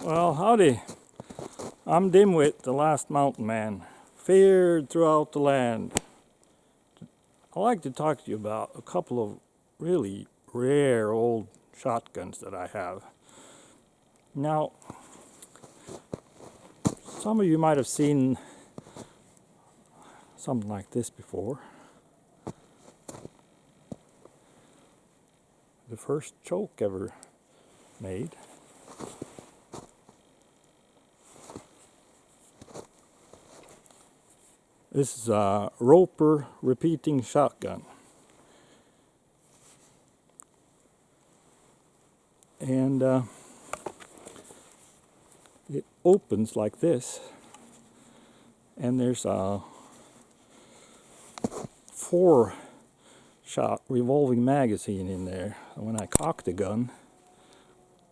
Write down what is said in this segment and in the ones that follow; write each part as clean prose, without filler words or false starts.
Well, howdy. I'm Dimwit, the last mountain man, feared throughout the land. I'd like to talk to you about a couple of really rare old shotguns that I have. Now, some of you might have seen something like this before. The first choke ever made. This is a Roper repeating shotgun. And it opens like this. And there's a 4-shot revolving magazine in there. And when I cock the gun,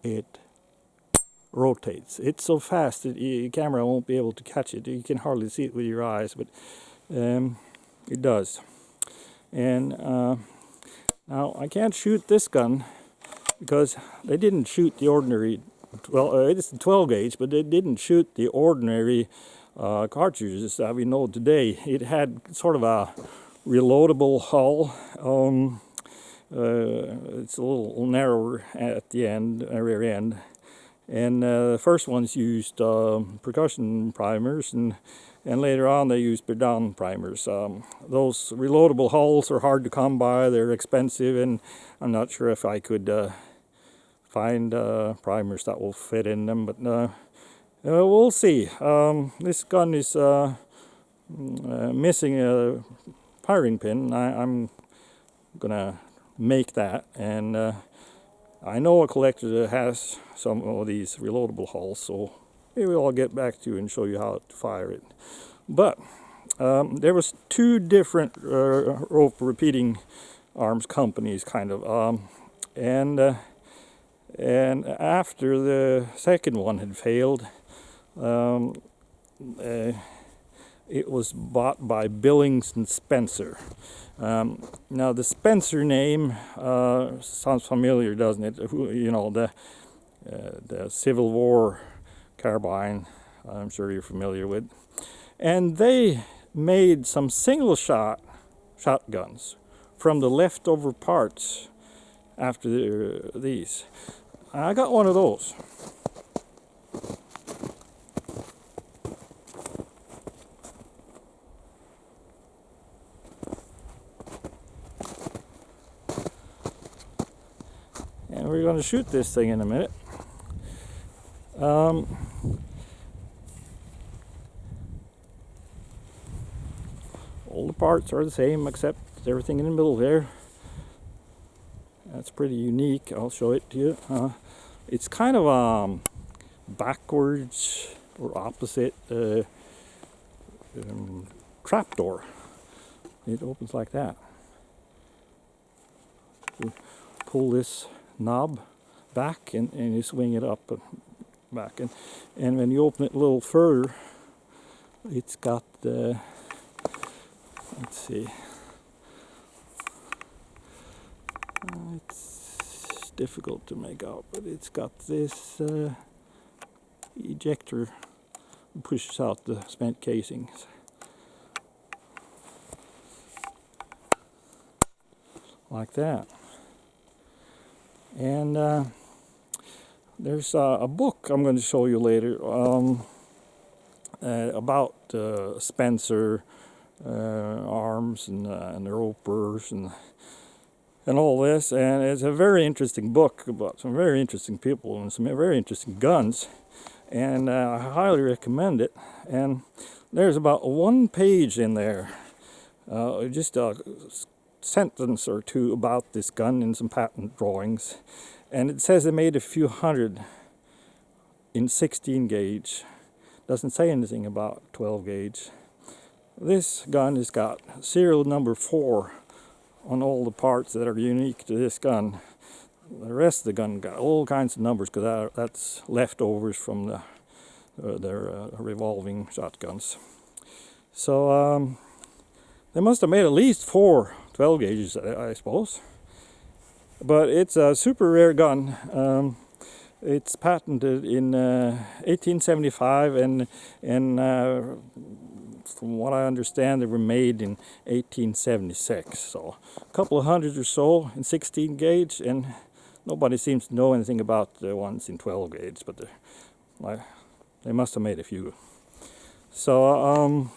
it rotates. It's so fast that your camera won't be able to catch it. You can hardly see it with your eyes, but it does. And now I can't shoot this gun because they didn't shoot the ordinary, it's a 12 gauge, but they didn't shoot the ordinary cartridges that we know today. It had sort of a reloadable hull. It's a little narrower at the end, rear end. And the first ones used percussion primers, and later on they used down primers. Those reloadable hulls are hard to come by, they're expensive, and I'm not sure if I could find primers that will fit in them, but we'll see. This gun is missing a firing pin. I'm gonna make that, and I know a collector that has some of these reloadable hulls, so maybe I'll get back to you and show you how to fire it. But there was 2 different rope repeating arms companies, kind of, and after the second one had failed, it was bought by Billings and Spencer. Now the Spencer name sounds familiar, doesn't it? You know, the Civil War carbine, I'm sure you're familiar with. And they made some single shot shotguns from the leftover parts after these. I got one of those. And we're going to shoot this thing in a minute. All the parts are the same except everything in the middle there. That's pretty unique. I'll show it to you. It's kind of backwards or opposite trapdoor. It opens like that. You pull this knob back and you swing it up and back, and when you open it a little further, it's got let's see, it's difficult to make out, but it's got this ejector that pushes out the spent casings. Like that. And there's a book I'm going to show you later about Spencer arms and the Ropers and all this, and it's a very interesting book about some very interesting people and some very interesting guns, and I highly recommend it. And there's about 1 page in there, just a sentence or 2 about this gun and some patent drawings, and it says they made a few hundred in 16 gauge. Doesn't say anything about 12 gauge. This gun has got serial number 4 on all the parts that are unique to this gun. The rest of the gun got all kinds of numbers because that's leftovers from their revolving shotguns. So they must have made at least 4 12 gauges, I suppose. But it's a super rare gun. It's patented in 1875, and from what I understand, they were made in 1876. So a couple of hundred or so in 16 gauge, and nobody seems to know anything about the ones in 12 gauge, but they must have made a few. So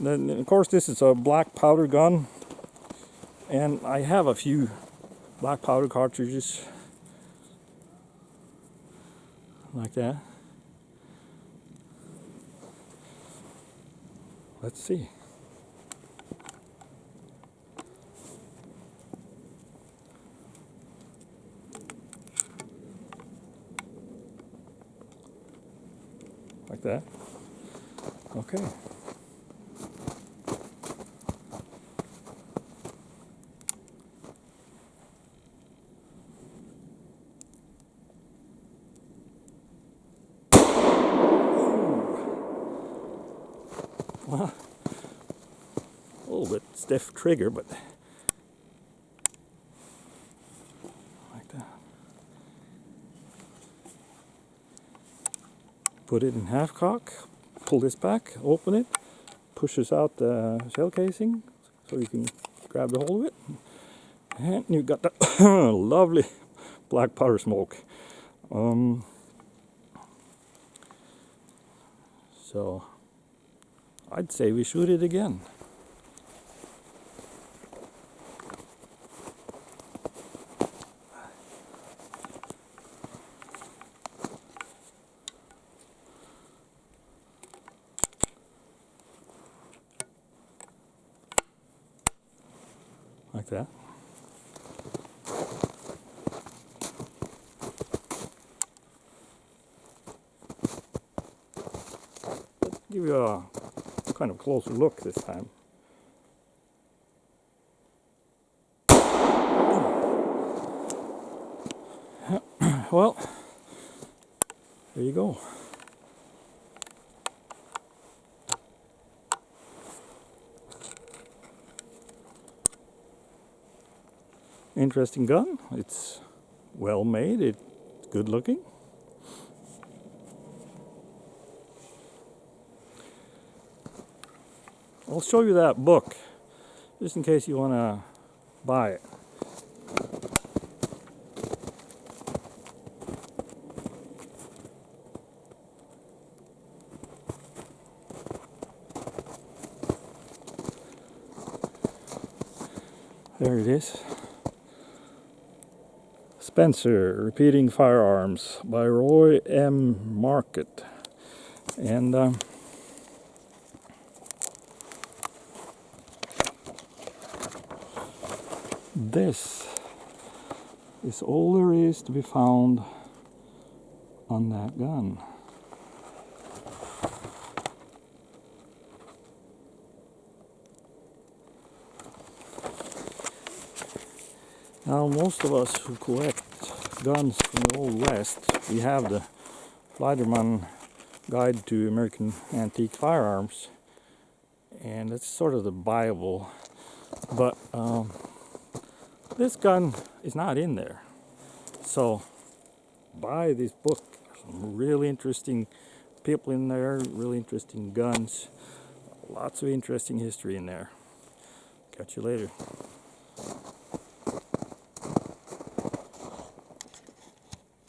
then of course this is a black powder gun, and I have a few black powder cartridges like that. Let's see. Like that. Okay. Well, a little bit stiff trigger, but like that. Put it in half cock, pull this back, open it, pushes out the shell casing so you can grab the hold of it. And you got that lovely black powder smoke. So I'd say we shoot it again. Like that. Let's give you a kind of closer look this time. Well, there you go. Interesting gun. It's well made. It's good looking. I'll show you that book just in case you want to buy it. There it is. Spencer, Repeating Firearms by Roy M. Market. And this is all there is to be found on that gun. Now, most of us who collect guns from the Old West, we have the Fliederman Guide to American Antique Firearms, and it's sort of the Bible, but this gun is not in there. So buy this book. Some really interesting people in there, really interesting guns, lots of interesting history in there. Catch you later.